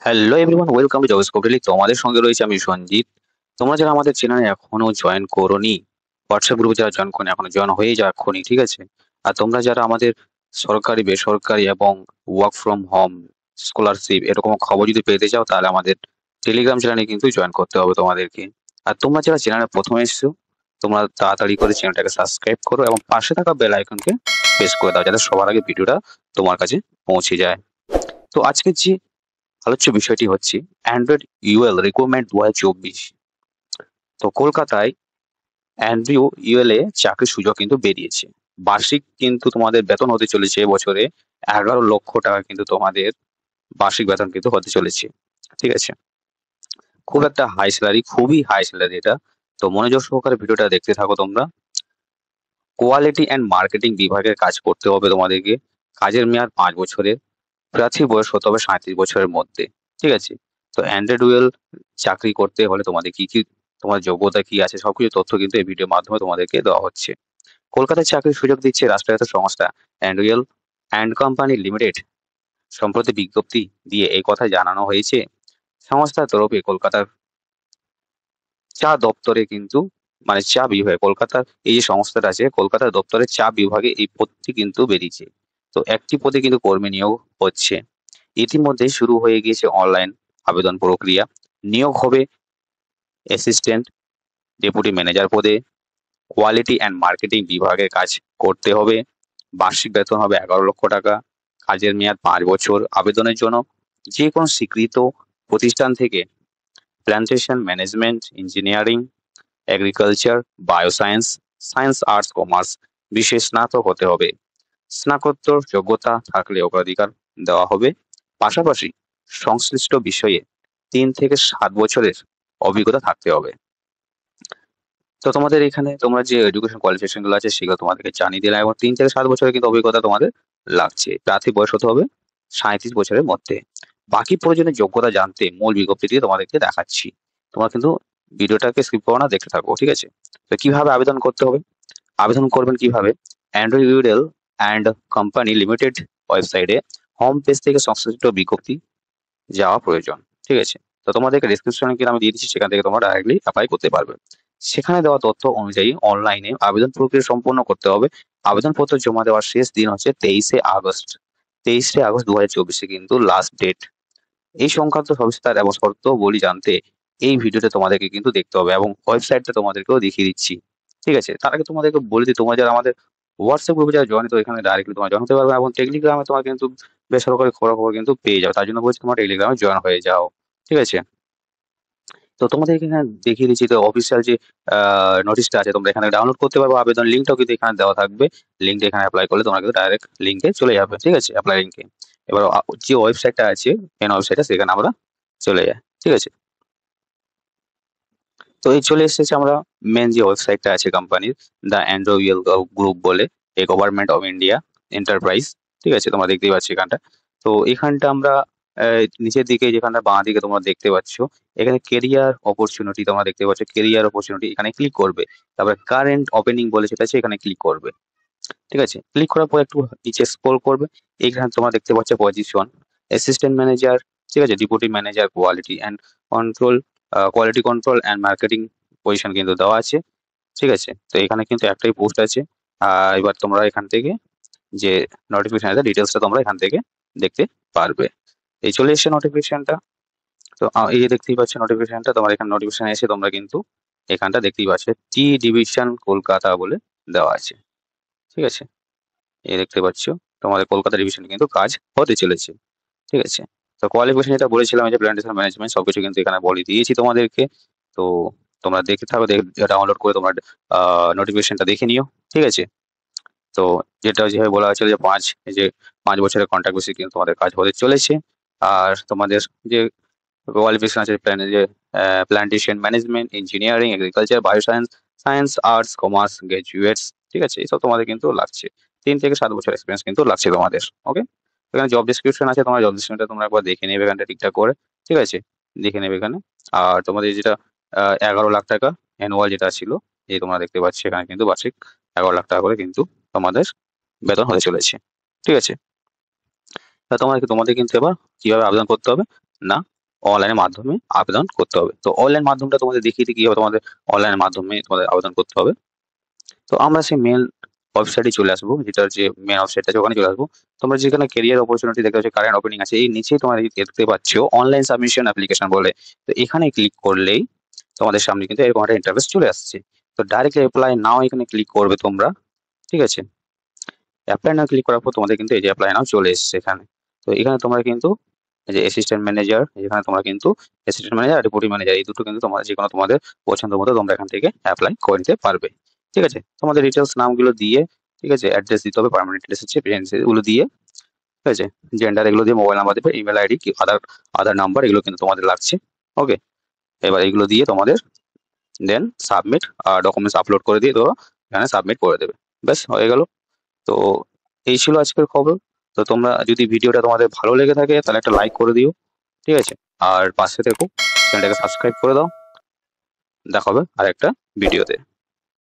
Hello everyone, welcome to jobs Kotli. তোমাদের সঙ্গে রয়েছে আমি সঞ্জিত। তোমরা যারা আমাদের চ্যানেলে এখনো জয়েন করোনি, হোয়াটসঅ্যাপ গ্রুপে যারা জয়েন করনি এখনো জয়েন হয়ে যাও এক্ষুনি, ঠিক আছে? আর তোমরা যারা আমাদের সরকারি বেসরকারি এবং ওয়ার্ক ফ্রম হোম স্কলারশিপ এরকম খবর যদি পেতে চাও তাহলে আমাদের টেলিগ্রাম চ্যানেলে কিন্তু জয়েন করতে হবে তোমাদেরকে। আর তোমরা যারা চ্যানেলে প্রথমে এসেছো তোমরা তাড়াতাড়ি করে চ্যানেলটাকে সাবস্ক্রাইব করো এবং পাশে থাকা বেল আইকনকে প্রেস করে দাও যাতে সবার আগে ভিডিওটা তোমার কাছে পৌঁছে যায়। তো আজকের যে আলোচ্য বিষয়টি হচ্ছে অ্যান্ড্রয়েড ইউএল রিক্রুটমেন্ট 2024। তো কলকাতায় অ্যান্ড্রিউ ইউএল এ চাকরির সুযোগ কিন্তু বেরিয়েছে। বার্ষিক কিন্তু তোমাদের বেতন হতে চলেছে এবছরে 11 লক্ষ টাকা, কিন্তু তোমাদের বার্ষিক বেতন কিন্তু হতে চলেছে, ঠিক আছে? খুব একটা হাই স্যালারি, খুবই হাই স্যালারি এটা। তো মনোযোগ সহকারে ভিডিওটা দেখতে থাকো তোমরা। কোয়ালিটি অ্যান্ড মার্কেটিং বিভাগের কাজ করতে হবে তোমাদেরকে। কাজের মেয়াদ 5 বছরের। প্রার্থীর বয়স হতে হবে 37 বছরের মধ্যে, ঠিক আছে? তো অ্যান্ড্রয়েড ওয়েল চাকরি করতে হলে তোমাদের কি কি, তোমার যোগ্যতা কি আছে সবকিছু তথ্য কিন্তু এই ভিডিওর মাধ্যমে তোমাদেরকে দেওয়া হচ্ছে। কলকাতায় চাকরির সুযোগ দিচ্ছে রাষ্ট্রায়ত্ত সংস্থা অ্যান্ড্রুয়েল অ্যান্ড কোম্পানি লিমিটেড। সম্প্রতি বিজ্ঞপ্তি দিয়ে এই কথা জানানো হয়েছে। সংস্থার তরফে কলকাতার চা দপ্তরে কিন্তু, মানে চা বিভাগে কলকাতার এই যে সংস্থাটা আছে কলকাতার দপ্তরে চা বিভাগে এই পদটি কিন্তু বেরিয়েছে। তো একটি পদে কিন্তু কর্মী নিয়োগ হচ্ছে। ইতিমধ্যে শুরু হয়ে গিয়েছে অনলাইন আবেদন প্রক্রিয়া। নিয়োগ হবে অ্যাসিস্ট্যান্ট ডেপুটি ম্যানেজার পদে। কোয়ালিটি অ্যান্ড মার্কেটিং বিভাগে কাজ করতে হবে। বার্ষিক বেতন হবে 11 লক্ষ টাকা। কাজের মেয়াদ 5 বছর। আবেদনের জন্য যে কোনো স্বীকৃত প্রতিষ্ঠান থেকে plantation management, engineering, agriculture, bioscience, science, arts, commerce বিশেষ স্নাতক হতে হবে। স্নাতকোত্তর যোগ্যতা থাকলে অগ্রাধিকার দেওয়া হবে। পাশাপাশি সংশ্লিষ্ট বিষয়ে 3 থেকে 7 বছরের অভিজ্ঞতা থাকতে হবে। তো তোমাদের এখানে তোমরা যে এডুকেশন কোয়ালিফিকেশন গুলো আছে সেগুলো তোমাদেরকে জানিয়ে দিলাম, এবং 3 থেকে 7 বছরের কিন্তু অভিজ্ঞতা তোমাদের লাগছে। প্রার্থী বয়স হতে হবে 37 বছরের মধ্যে। বাকি প্রয়োজনীয় যোগ্যতা জানতে মূল বিজ্ঞপ্তিটি তোমাদেরকে দেখাচ্ছি। তোমরা কিন্তু ভিডিওটাকে স্কিপ করো না, দেখতে থাকো, ঠিক আছে? তো কিভাবে আবেদন করতে হবে, আবেদন করবেন কিভাবে? অ্যান্ড্রয়েড ইউডেল অ্যান্ড কোম্পানি লিমিটেড ওয়েবসাইটে হোম পেজ থেকে সংশ্লিষ্ট বিজ্ঞপ্তি যাওয়া প্রয়োজন, ঠিক আছে? তো তোমাদেরকে ডিসক্রিপশনে কিন্তু আমি দিয়ে দিচ্ছি, সেখান থেকে তোমরা ডাইরেক্টলি অ্যাপ্লাই করতে পারবে। সেখানে দেওয়া তথ্য অনুযায়ী অনলাইনে আবেদন প্রক্রিয়া সম্পন্ন করতে হবে। আবেদনপত্র জমা দেওয়ার শেষ দিন হচ্ছে 23শে আগস্ট। 23শে আগস্ট 2024 কিন্তু লাস্ট ডেট। এই সংক্রান্ত সবিস্তার এবং শর্তাবলী জানতে এই ভিডিওতে তোমাদেরকে কিন্তু দেখতে হবে, এবং ওয়েবসাইটটা তোমাদেরকেও দেখিয়ে দিচ্ছি, ঠিক আছে? তার আগে তোমাদেরকে বলে দিই, তোমরা যারা আমাদের হোয়াটসঅ্যাপ গ্রুপে যারা জয়েন, তো এখানে ডাইরেক্টলি তোমরা জয়েন হতে পারবে, এবং টেলিগ্রামে তোমার কিন্তু বেসরকারি খবরাখবর কিন্তু পেয়ে যাও। তার জন্য বলছি তোমরা টেলিগ্রামে জয়েন হয়ে যাও, ঠিক আছে? তো তোমাদেরকে এখানে দেখিয়ে দিচ্ছি, তো অফিসিয়াল যে নোটিশটা আছে তোমরা এখানে ডাউনলোড করতে পারবে। আবেদন লিঙ্কটাও কিন্তু এখানে দেওয়া থাকবে। লিঙ্কটা এখানে অ্যাপ্লাই করলে তোমরা কিন্তু ডাইরেক্ট লিঙ্কে চলে যাবে, ঠিক আছে? অ্যাপ্লাই লিঙ্কে। এবার যে ওয়েবসাইটটা আছে, মেন ওয়েবসাইটটা, সেখানে আমরা চলে যাই, ঠিক আছে? তো এই চলে এসেছে আমরা মেন যে ওয়েবসাইটটা আছে কোম্পানির, দ্য অ্যান্ড্রোইল গ্রুপ বলে, a government of India enterprise, ঠিক আছে? তোমরা দেখতেই পাচ্ছ এখানটা। তো এখানটা আমরা নিচের দিকে, যেখানটা বাঁ দিকে তোমরা দেখতে পাচ্ছ, এখানে কেরিয়ার অপরচুনিটি তোমরা দেখতে পাচ্ছ। কেরিয়ার অপরচুনিটি এখানে ক্লিক করবে। তারপরে কারেন্ট ওপেনিং বলে সেটা আছে, এখানে ক্লিক করবে, ঠিক আছে? ক্লিক করার পর একটু নিচে স্ক্রল করবে। এখানে তোমরা দেখতে পাচ্ছ পজিশন অ্যাসিস্ট্যান্ট ম্যানেজার, ঠিক আছে? Deputy manager quality and control, quality control and marketing position কিন্তু দেওয়া আছে, ঠিক আছে? তো এখানে কিন্তু একটাই পোস্ট আছে। এবার তোমরা এখান থেকে যে নোটিফিকেশন আছে ডিটেলসটা তোমরা এখান থেকে দেখতে পারবে। এই চলে এসেছে নোটিফিকেশনটা। তো এই যে দেখতেই পাচ্ছ নোটিফিকেশনটা, তোমার এখানে নোটিফিকেশন এসে তোমরা কিন্তু এখানটা দেখতেই পাচ্ছ টি ডিভিশন কলকাতা বলে দেওয়া আছে, ঠিক আছে? এই দেখতে পাচ্ছ তোমাদের কলকাতা ডিভিশনে কিন্তু কাজ হতে চলেছে, ঠিক আছে? তো কোয়ালিফিকেশন যেটা বলেছিলাম, এই যে প্ল্যান্টেশন ম্যানেজমেন্ট, সবকিছু কিন্তু এখানে বলে দিয়েছি তোমাদেরকে। তো তোমরা দেখতে থাকো, ডাউনলোড করে তোমরা নোটিফিকেশনটা দেখে নিও, ঠিক আছে? তো যেটা যেভাবে বলা হয়েছিল যে এই যে 5 বছরের কন্ট্রাক্ট বেসিস কিন্তু তোমাদের কাজ হতে চলেছে। আর তোমাদের যে কোয়ালিফিকেশন আছে যে plantation management, engineering, agriculture, bioscience, science, arts, commerce graduates, ঠিক আছে? এইসব তোমাদের কিন্তু লাগছে। 3 থেকে 7 বছর এক্সপিরিয়েন্স কিন্তু লাগছে তোমাদের, ওকে? এখানে জব ডেসক্রিপশন আছে, তোমার জব ডেসক্রিপশনটা তোমরা একবার দেখে নেবে এখানটা ঠিকঠাক করে, ঠিক আছে? দেখে নেবে এখানে। আর তোমাদের যেটা 11 লাখ টাকা অ্যানুয়াল যেটা ছিল, এই তোমরা দেখতে পাচ্ছ এখানে কিন্তু বার্ষিক 11 লাখ টাকা করে কিন্তু তোমাদের বেতন হতে চলেছে, ঠিক আছে? তা তোমাদের কিন্তু এবার কিভাবে আবেদন করতে হবে না অনলাইনের মাধ্যমে আবেদন করতে হবে। তো অনলাইন মাধ্যমটা তোমাদের দেখিয়ে দিই কি হবে তোমাদের অনলাইনের মাধ্যমে তোমাদের আবেদন করতে হবে। তো আমরা সেই মেল ওয়েবসাইটে চলে আসবো, যেটার যে মেন ওয়েবসাইট আছে ওখানে চলে আসবো। তোমরা যেখানে ক্যারিয়ার অপরচুনিটি দেখতে পাচ্ছ কারেন্ট ওপেনিং আছে, এই নিচেই তোমরা দেখতে পাচ্ছ অনলাইন সাবমিশন অ্যাপ্লিকেশন বলে। তো এখানে ক্লিক করলেই তোমাদের সামনে কিন্তু এরকম একটা ইন্টারফেস চলে আসছে। তো ডাইরেক্টলি অ্যাপ্লাই নাও এখানে ক্লিক করবে তোমরা, ঠিক আছে। অ্যাপ্লাই নাও ক্লিক করার পর তোমাদের কিন্তু এই যে অ্যাপ্লাই নাও চলে এসেছে এখানে। তো এখানে তোমরা কিন্তু এই যে অ্যাসিস্ট্যান্ট ম্যানেজার, এখানে তোমরা কিন্তু অ্যাসিস্ট্যান্ট ম্যানেজার আর ডেপুটি ম্যানেজার এই দুটো কিন্তু তোমরা যে কোনো তোমাদের পছন্দ মতো তোমরা এখান থেকে অ্যাপ্লাই করে নিতে পারবে, ঠিক আছে। তোমাদের ডিটেলস নামগুলো দিয়ে, ঠিক আছে, অ্যাড্রেস দিতে হবে, পার্মানেন্ট অ্যাড্রেস হচ্ছে এগুলো দিয়ে, ঠিক আছে, জেন্ডার এগুলো দিয়ে, মোবাইল নাম্বার দেবে, ইমেল আইডি কি আধার নাম্বার এগুলো কিন্তু তোমাদের লাগছে। ওকে, এবার এগুলো দিয়ে তোমাদের দেন সাবমিট ডকুমেন্টস আপলোড করে দিয়ে তো এখানে সাবমিট করে দেবে, ব্যাস হয়ে গেল। তো এই ছিল আজকের খবর। তো তোমরা যদি ভিডিওটা তোমাদের ভালো লেগে থাকে তাহলে একটা লাইক করে দিও, ঠিক আছে, আর পাশে থেকো, চ্যানেলটাকে সাবস্ক্রাইব করে দাও। দেখা হবে আর একটা ভিডিওতে।